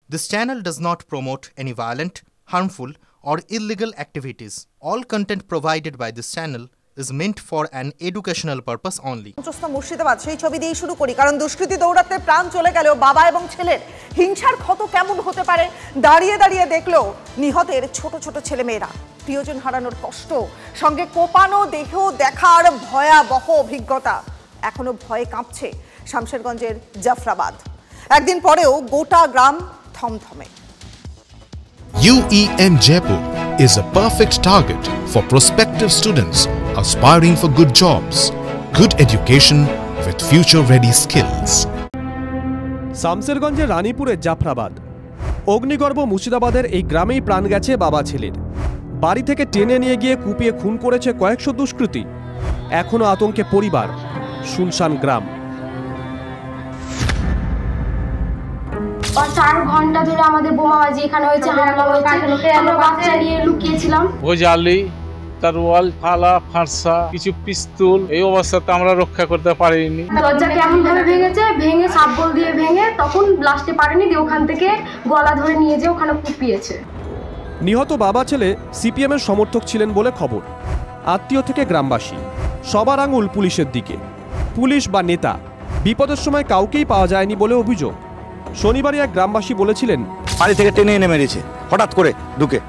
This channel does not promote any violent, harmful, or illegal activities. All content provided by this channel is meant for an educational purpose only. Murshidabad সেই ছবি দিয়ে শুরু করি, কারণ দুষ্কৃতী দৌড়াতে প্রাণ চলে গেলেও বাবা এবং ছেলের হিংসার ক্ষত কেমন হতে পারে দাঁড়িয়ে দাঁড়িয়ে দেখলো নিহতের ছোট ছোট ছেলেমেয়েরা। প্রিয়জন হারানোর কষ্ট, সঙ্গে কোপানো দেহ দেখার ভয়াবহ অভিজ্ঞতা। এখনো ভয়ে কাঁপছে শামশেরগঞ্জের জাফরাবাদ। একদিন পরেও গোটা গ্রাম থমথমে। UEM Jaipur is a perfect target for prospective students aspiring for good jobs, good education with future-ready skills. শামশেরগঞ্জের রানীপুরের Jafarabad. অগ্নিগর্ভ মুর্শিদাবাদের এই গ্রামেই প্রাণ গেছে বাবা ছেলের। বাড়ি থেকে টেনে নিয়ে গিয়ে কুপিয়ে খুন করেছে কয়েকশো দুষ্কৃতী। এখনো আতঙ্কে পরিবার, শুনশান গ্রাম। 4 ঘন্টা ধরে আমাদের বোমাবাজি এখানে হয়েছে, হামলা হয়েছে। আমরা বাচ্চা নিয়ে লুকিয়েছিলাম। ভোজালি, তরোয়াল, ফালা, ফারসা, কিছু পিস্তল, এই অবস্থাতে আমরা রক্ষা করতে পারিনি। দরজা কেমন ভাবে ভেঙেছে, ভেঙে সাপবল দিয়ে ভেঙে, তখন ব্লাস্টে পারেনি দিয়ে ওখান থেকে গলা ধরে নিয়ে যেয়ে ওখানে কুপিয়েছে। নিহত বাবা ছেলে সিপিএম এর সমর্থক ছিলেন বলে খবর। আত্মীয় থেকে গ্রামবাসী, সবার আঙুল পুলিশের দিকে। পুলিশ বা নেতা, বিপদের সময় কাউকেই পাওয়া যায়নি বলে অভিযোগ। শনিবারই এক গ্রামবাসী বলেছিলেন, বাড়ি থেকে টেনে এনে মেরেছে হঠাৎ করে ঢুকে,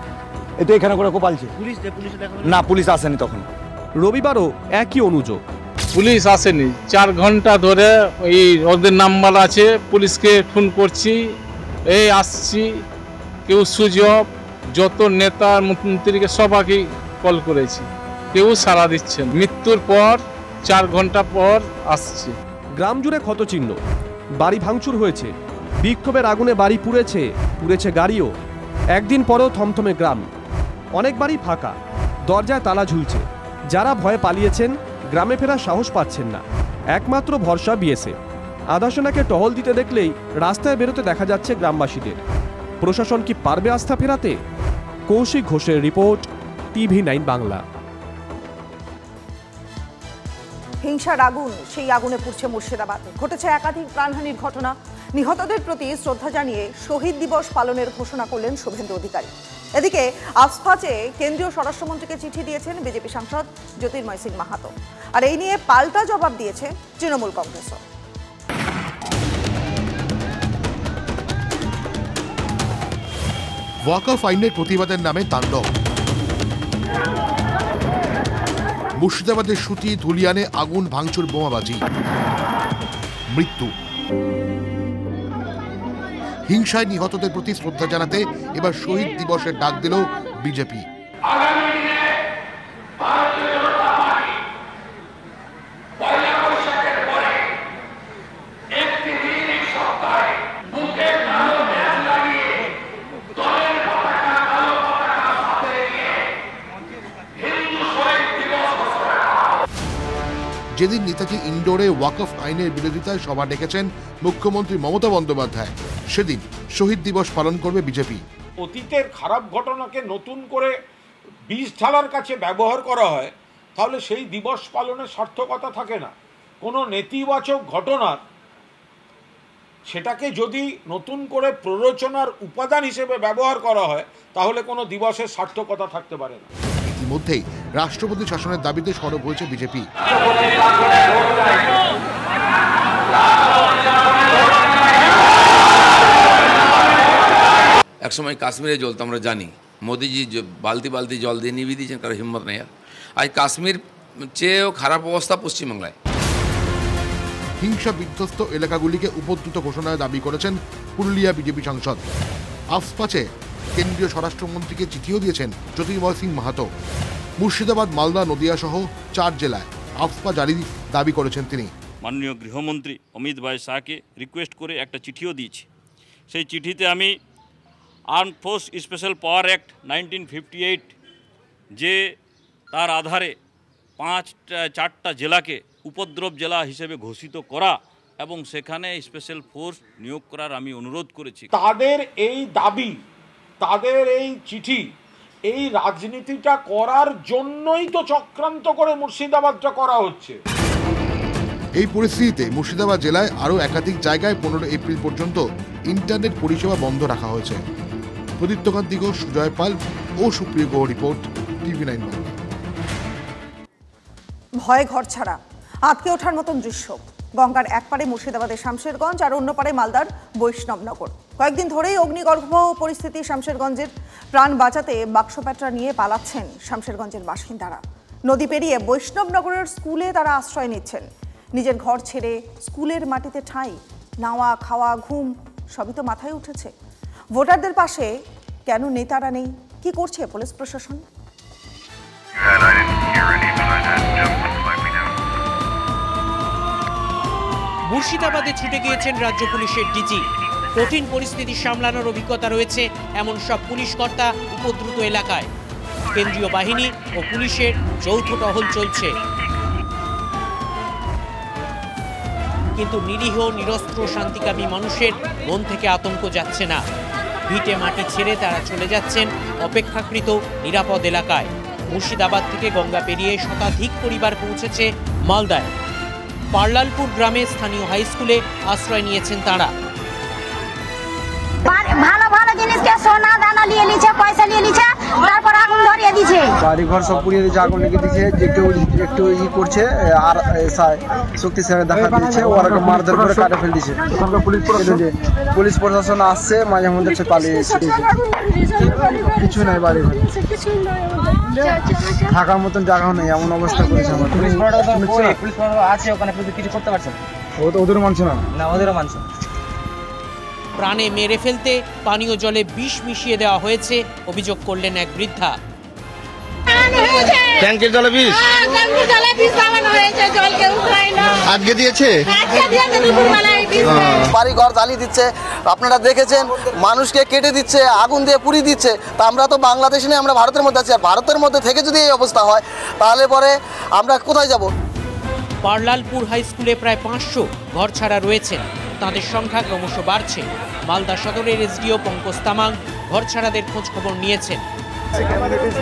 এটা এখানে করে কোপালছে। না, পুলিশ আসেনি তখন। রবিবারও একই অনুযোগ, পুলিশ আসেনি। 4 ঘন্টা ধরে এই ওদের নাম্বার আছে, পুলিশকে ফোন করছি, এই আসছি, কেউ সুযোগ, যত নেতা মন্ত্রীকে সবাইকে কল করেছি, কেউ সাড়া দিচ্ছেন। মৃত্যুর পর 4 ঘন্টা পর আসছে। গ্রাম জুড়ে ক্ষতচিহ্ন, বাড়ি ভাঙচুর হয়েছে, বিক্ষোভের আগুনে বাড়ি পুড়েছে গাড়িও। একদিন পরেও থমথমে গ্রাম। অনেক বাড়ি ফাঁকা, দরজায় তালা ঝুলছে। যারা ভয়ে পালিয়েছেন গ্রামে ফেরার সাহস পাচ্ছেন না। একমাত্র ভরসা বিএসএফ। আধাসোনাকে টহল দিতে দেখলেই রাস্তায় বেরোতে দেখা যাচ্ছে গ্রামবাসীদের। প্রশাসন কি পারবে আস্থা ফেরাতে? কৌশিক ঘোষের রিপোর্ট, TV9 বাংলা। হিংসার আগুন, সেই আগুনে পুড়ছে মুর্শিদাবাদে। ঘটেছে একাধিক প্রাণহানির ঘটনা। নিহতদের প্রতি শ্রদ্ধা জানিয়ে শহীদ দিবস পালনের ঘোষণা করলেন শুভেন্দু অধিকারী। এদিকে আফস্পাচে কেন্দ্রীয় স্বরাষ্ট্রমন্ত্রীকে চিঠি দিয়েছেন বিজেপি সাংসদ জ্যোতির্ময় সিং মাহাতো। আর এই নিয়ে পাল্টা জবাব দিয়েছে তৃণমূল কংগ্রেসও। ওয়াকফ আইনের প্রতিবাদের নামে তাণ্ডব। মুর্শিদাবাদের সুতি, ধুলিয়ানে আগুন, ভাঙচুর, বোমাবাজি, মৃত্যু। হিংসায় নিহতদের প্রতি শ্রদ্ধা জানাতে এবার শহীদ দিবসের ডাক দিল বিজেপি। যেদিন নেতাজি ইন্ডোরে ওয়াকফ আইনের বিরোধিতায় সভা ডেকেছেন মুখ্যমন্ত্রী মমতা বন্দ্যোপাধ্যায়, সেদিন শহীদ দিবস পালন করবে বিজেপি। অতীতের খারাপ ঘটনাকে নতুন করে বীজ ঢালার কাছে ব্যবহার করা হয়, তাহলে সেই দিবস পালনের সার্থকতা থাকে না। কোনো নেতিবাচক ঘটনার সেটাকে যদি নতুন করে প্ররোচনার উপাদান হিসেবে ব্যবহার করা হয়, তাহলে কোনো দিবসের সার্থকতা থাকতে পারে না। ইতিমধ্যেই রাষ্ট্রপতি শাসনের দাবিতে সরব হয়েছে বিজেপি। এক সময় কাশ্মীরে জ্বলতো, আমরা জানি মোদিজি বালতি বালতি জল দিয়ে নিভিয়ে দিয়েছেন, কারো হিম্মত নেই। আজ কাশ্মীর চেয়েও খারাপ অবস্থা পশ্চিমবাংলায়। হিংসা বিধ্বস্ত এলাকাগুলিকে উপদ্রুত ঘোষণায় দাবি করেছেন পুরুলিয়া বিজেপি সাংসদ। আফস্পাচে কেন্দ্রীয় স্বরাষ্ট্রমন্ত্রীকে চিঠিও দিয়েছেন জ্যোতির্ময় সিং মাহাতো। মুর্শিদাবাদ, মালদা, নদিয়া সহ 4 জেলায় আফস্পা জারির দাবি করেছেন তিনি। মাননীয় গৃহমন্ত্রী অমিত ভাই শাহকে রিকোয়েস্ট করে একটা চিঠিও দিয়েছি। সেই চিঠিতে আমি আর্মড ফোর্স স্পেশাল পাওয়ার অ্যাক্ট 1958 যে তার আধারে 4টা জেলাকে উপদ্রব জেলা হিসেবে ঘোষিত করা এবং সেখানে স্পেশাল ফোর্স নিয়োগ করার আমি অনুরোধ করেছি। তাদের এই দাবি, তাদের এই চিঠি, এই রাজনীতিটা করার জন্যই তো চক্রান্ত করে মুর্শিদাবাদটা করা হচ্ছে। এই পরিস্থিতিতে মুর্শিদাবাদ জেলায় আরও একাধিক জায়গায় 15 এপ্রিল পর্যন্ত ইন্টারনেট পরিষেবা বন্ধ রাখা হয়েছে। প্রদীপ্তকান্তি ঘোষ, সুজয় পাল ও সুপ্রিয় গুহ রিপোর্ট, TV9 বাংলা। ভয়ে ঘর ছাড়া, আটকে ওঠার মতন দৃশ্য। গঙ্গার এক পারে মুর্শিদাবাদের শামশেরগঞ্জ আর অন্য পারে মালদার বৈষ্ণবনগর। কয়েকদিন ধরেই অগ্নিগর্ভ পরিস্থিতি শামশেরগঞ্জের। প্রাণ বাঁচাতে বাক্সপ্যাঁটরা নিয়ে পালাচ্ছেন শামশেরগঞ্জের বাসিন্দারা। নদী পেরিয়ে বৈষ্ণবনগরের স্কুলে তারা আশ্রয় নিচ্ছেন। নিজের ঘর ছেড়ে স্কুলের মাটিতে ঠাঁই, নাওয়া, খাওয়া, ঘুম সবই তো মাথায় উঠেছে। ভোটারদের পাশে কেন নেতারা নেই? কি করছে পুলিশ প্রশাসন? মুর্শিদাবাদে ছুটে গিয়েছেন রাজ্য পুলিশের ডিজি। কঠিন পরিস্থিতি সামলানোর অভিজ্ঞতা রয়েছে এমন সব পুলিশ কর্তা উপদ্রুত এলাকায়। কেন্দ্রীয় বাহিনী ও পুলিশের যৌথ টহল চলছে। কিন্তু নিরীহ নিরস্ত্র শান্তিকামী মানুষের মন থেকে আতঙ্ক যাচ্ছে না। ভিটে মাটি ছেড়ে তারা চলে যাচ্ছেন অপেক্ষাকৃত নিরাপদ এলাকায়। মুর্শিদাবাদ থেকে গঙ্গা পেরিয়ে শতাধিক পরিবার পৌঁছেছে মালদায়। পার্লালপুর গ্রামে স্থানীয় হাই স্কুলে আশ্রয় নিয়েছেন তারা। ভালো ভালো জিনিসকে সোনা দানা নিয়ে নিচ্ছে, পয়সা নিয়ে নিচ্ছে, তারপর আগুন ধরিয়ে দিচ্ছে। বাড়ি ঘর সব পুড়িয়ে দিচ্ছে, আগুন লেগে দিচ্ছে। একটু ই করছে আর শক্তিশালী দেখা দিচ্ছে, ওরা মারধর করে কাটে ফেল দিচ্ছে। পুলিশ প্রশাসন আসছে, মাঝে মধ্যে পালিয়ে কিছু নাই, বাড়ি ঘর থাকার মতন জায়গাও নেই, এমন অবস্থা করেছে আমার। পুলিশ আছে ওখানে, কিছু করতে পারছে না। ওদেরও মানছে না, ওদেরও মানছে। প্রাণে মেরে ফেলতে পানীয় জলে বিষ মিশিয়ে দেওয়া হয়েছে অভিযোগ করলেন এক বৃদ্ধা। ট্যাঙ্কের জলে বিষ আজকে দিয়েছে, বাড়ি ঘর জ্বালিয়ে দিচ্ছে। আপনারা দেখেছেন, মানুষকে কেটে দিচ্ছে, আগুন দিয়ে পুড়িয়ে দিচ্ছে। তা আমরা তো বাংলাদেশ নিয়ে, আমরা ভারতের মধ্যে আছি। আর ভারতের মধ্যে থেকে যদি এই অবস্থা হয়, তাহলে পরে আমরা কোথায় যাব? পার্লালপুর হাই স্কুলে প্রায় 500 ঘর ছাড়া রয়েছেন। তাদের সংখ্যা ক্রমশ বাড়ছে। মালদা সদরের এসডিও পঙ্কজ তামাং ঘর ছাড়াদের খোঁজ খবর নিয়েছেন।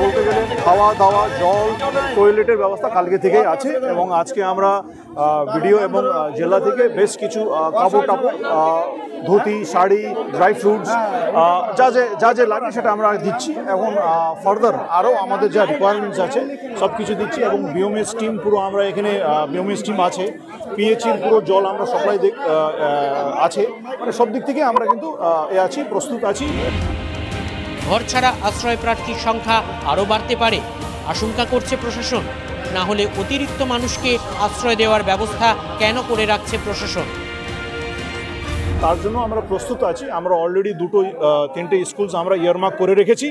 বলতে গেলে খাওয়া দাওয়া, জল, টয়লেটের ব্যবস্থা কালকে থেকেই আছে এবং আজকে আমরা ভিডিও এবং জেলা থেকে বেশ কিছু কাপড় টাপড়, ধুতি, শাড়ি, ড্রাই ফ্রুটস যা যে লাগে সেটা আমরা দিচ্ছি। এখন ফার্দার আরও আমাদের যা রিকোয়ারমেন্টস আছে সব কিছু দিচ্ছি এবং বিওমএস টিম পুরো আমরা এখানে বিওমএস টিম আছে, পিএইচির পুরো জল আমরা সাপ্লাই আছে, মানে সব দিক থেকে আমরা কিন্তু আছি, প্রস্তুত আছি। ঘর ছাড়া আশ্রয় প্রার্থীর সংখ্যা আরও বাড়তে পারে আশঙ্কা করছে প্রশাসন। না হলে অতিরিক্ত মানুষকে আশ্রয় দেওয়ার ব্যবস্থা কেন করে রাখছে প্রশাসন? তার জন্য আমরা প্রস্তুত আছি। আমরা অলরেডি 3টে স্কুলস আমরা ইয়ারমার্ক করে রেখেছি।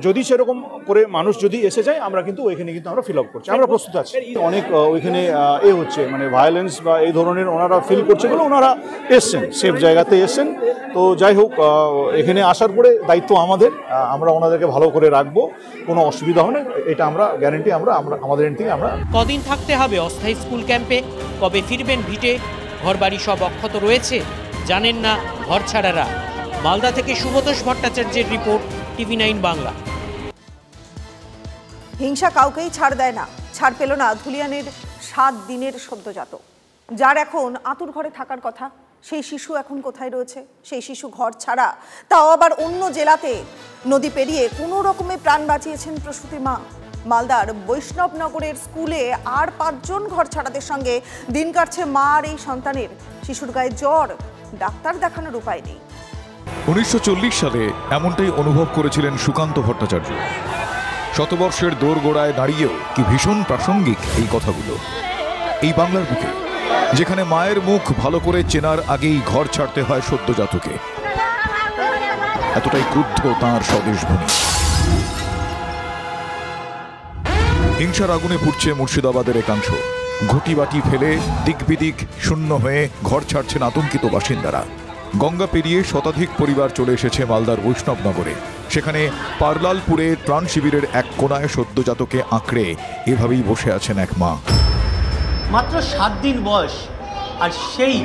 যদি সেরকম করে মানুষ যদি এসে যায়, আমরা কিন্তু ওইখানে কিন্তু আমরা ফিল আপ করছি, আমরা প্রস্তুত আছি। অনেক ওইখানে হচ্ছে মানে ভায়োলেন্স বা এই ধরনের ওনারা ফিল করছে বলে ওনারা এসছেন, সেফ জায়গাতে এসছেন। তো যাই হোক, এখানে আসার পরে দায়িত্ব আমরা ওনাদেরকে ভালো করে রাখবো, কোনো অসুবিধা হবে না, এটা আমরা গ্যারান্টি আমরা আমাদের এন্ড থেকে আমরা। কদিন থাকতে হবে অস্থায়ী স্কুল ক্যাম্পে? কবে ফিরবেন ভিটে? ঘরবাড়ি সব অক্ষত রয়েছে, জানেন না ঘর ছাড়ারা। মালদা থেকে শুভতোষ ভট্টাচার্যের রিপোর্ট, TV9 বাংলা। হিংসা কাউকেই ছাড় দেয় না। ছাড় পেল না ধুলিয়ানের 7 দিনের সদ্যজাত, যার এখন আতুর ঘরে থাকার কথা। সেই শিশু এখন কোথায় রয়েছে? সেই শিশু ঘর ছাড়া, তাও আবার অন্য জেলাতে। নদী পেরিয়ে কোনো রকমে প্রাণ বাঁচিয়েছেন প্রসূতি মা। মালদার বৈষ্ণবনগরের স্কুলে আর 5 জন ঘর ছাড়াদের সঙ্গে দিন কাটছে মা আর এই সন্তানের। শিশুর গায়ে জ্বর, ডাক্তার দেখানোর উপায় নেই। 1940 সালে এমনটাই অনুভব করেছিলেন সুকান্ত ভট্টাচার্য। শতবর্ষের দোরগোড়ায় দাঁড়িয়েও কি ভীষণ প্রাসঙ্গিক এই কথাগুলো। এই বাংলার বুকে, যেখানে মায়ের মুখ ভালো করে চেনার আগেই ঘর ছাড়তে হয় সদ্যজাতকে, এতটাই ক্রুদ্ধ তাঁর স্বদেশভূমি। হিংসার আগুনে পুড়ছে মুর্শিদাবাদের একাংশ। ঘটি বাটি ফেলে দিকবিদিক শূন্য হয়ে ঘর ছাড়ছেন আতঙ্কিত বাসিন্দারা। গঙ্গা পেরিয়ে শতাধিক পরিবার চলে এসেছে মালদার বৈষ্ণবনগরে। সেখানে পার্লালপুরে ত্রাণ শিবিরের এক কোনায় সদ্যজাতকে আঁকড়ে এভাবেই বসে আছেন এক মা। মাত্র 7 দিন বয়স, আর সেই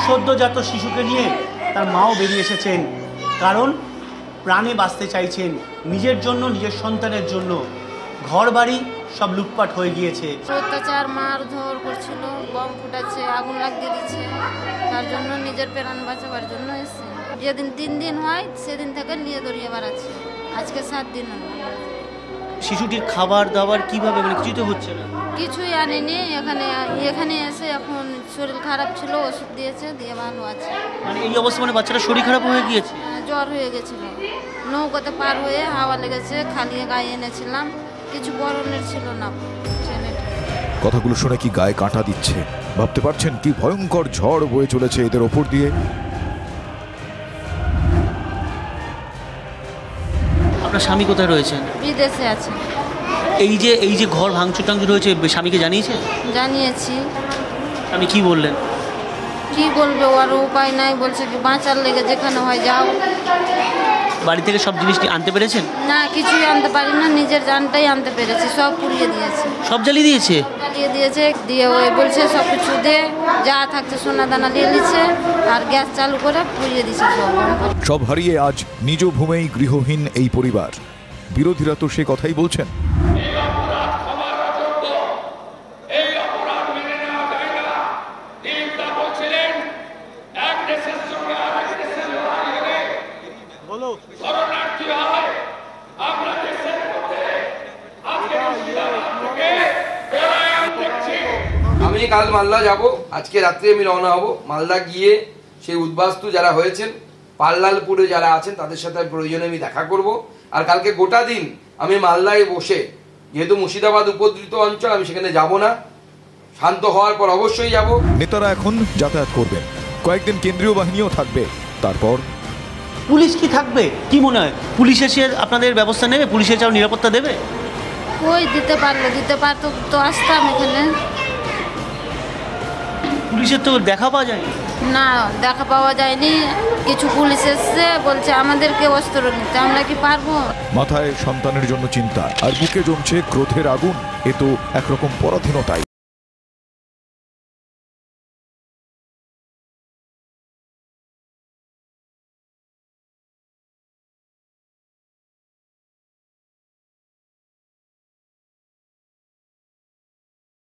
সদ্যজাত শিশুকে নিয়ে তার মাও বেরিয়ে এসেছেন, কারণ প্রাণে বাঁচতে চাইছেন নিজের জন্য, নিজের সন্তানের জন্য। ঘর বাড়ি সব লুটপাট হয়ে গিয়েছে। অত্যাচার মারধর করছিল, বম ফুটাচ্ছে, আগুন লাগিয়ে দিচ্ছে, তার জন্য নিজের প্রাণ বাঁচাবার জন্য এসে যেদিন 3 দিন হয় সেদিন থেকে নিয়ে দৌড়িয়ে বেড়াচ্ছে, আজকে 7 দিন হলো। শিশুটির খাবার দাবার কিভাবে, মানে কিছুই তো হচ্ছে না? কিছুই আনেনি, এখানে এসে এখন শরীর খারাপ ছিল, ওষুধ দিয়েছে, দিয়ে ভালো আছে। মানে এই অবস্থা, মানে বাচ্চাটা শরীর খারাপ হয়ে গিয়েছে? জ্বর হয়ে গেছিল, নৌকাতে পার হয়ে হাওয়া লেগেছে, খালি গায়ে এনেছিলাম, কিছু বরণের ছিল না ছেলেটা। কথাগুলো শুনে কি গায়ে কাঁটা দিচ্ছে? ভাবতে পারছেন কি ভয়ঙ্কর ঝড় বয়ে চলেছে এদের ওপর দিয়ে? আপনার স্বামী কোথায় রয়েছেন? বিদেশে আছে। এই যে ঘর ভাঙচুর টাংচুর হয়েছে, স্বামীকে জানিয়েছে? জানিয়েছি। আমি কি বললেন? কি বলবে, ওর উপায় নাই, বলছে কি বাঁচার লেগে যেখানে হয় যাও। বাড়ি থেকে সব জিনিস আনতে পেরেছেন? না, কিছুই আনতে পারি না, নিজের জানটাই আনতে পেরেছি, সব পুড়িয়ে দিয়েছে। সব জ্বালিয়ে দিয়েছে? জ্বালিয়ে দিয়েছে, দিয়ে ওই বলছে সব কিছু দে, যা থাকছে সোনা দানা নিয়ে নিচ্ছে, আর গ্যাস চালু করে পুড়িয়ে দিয়েছে সব হারিয়ে আজ নিজ ভূমেই গৃহহীন এই পরিবার। বিরোধীরা তো সে কথাই বলছেন। আমি কাল মালদা যাব, আজকে রাত্রে আমি রওনা হব। মালদা গিয়ে সেই উদ্বাস্তু যারা হয়েছেন, পাল্লালপুরে যারা আছেন, তাদের সাথে প্রয়োজনে আমি দেখা করব। আর কালকে গোটা দিন আমি মালদায় বসে, যেহেতু মুর্শিদাবাদ উপদ্রুত অঞ্চল, আমি সেখানে যাব না, শান্ত হওয়ার পর অবশ্যই যাব। নেতারা এখন যাতায়াত করবেন, কয়েকদিন কেন্দ্রীয় বাহিনীও থাকবে, তারপর পুলিশ কি থাকবে? কি মনে হয় পুলিশ এসে আপনাদের ব্যবস্থা নেবে? পুলিশের চাও নিরাপত্তা দেবে? ওই দিতে পারতো তো আসতাম এখানে। পুলিশের তো দেখা পাওয়া যায় না, দেখা পাওয়া যায়নি। কিছু পুলিশ এসছে, বলছে আমাদেরকে অস্ত্র নিতে, আমরা কি পারবো? মাথায় সন্তানের জন্য চিন্তা, আর বুকে জমছে ক্রোধের আগুন। এ তো একরকম পরাধীনতাই।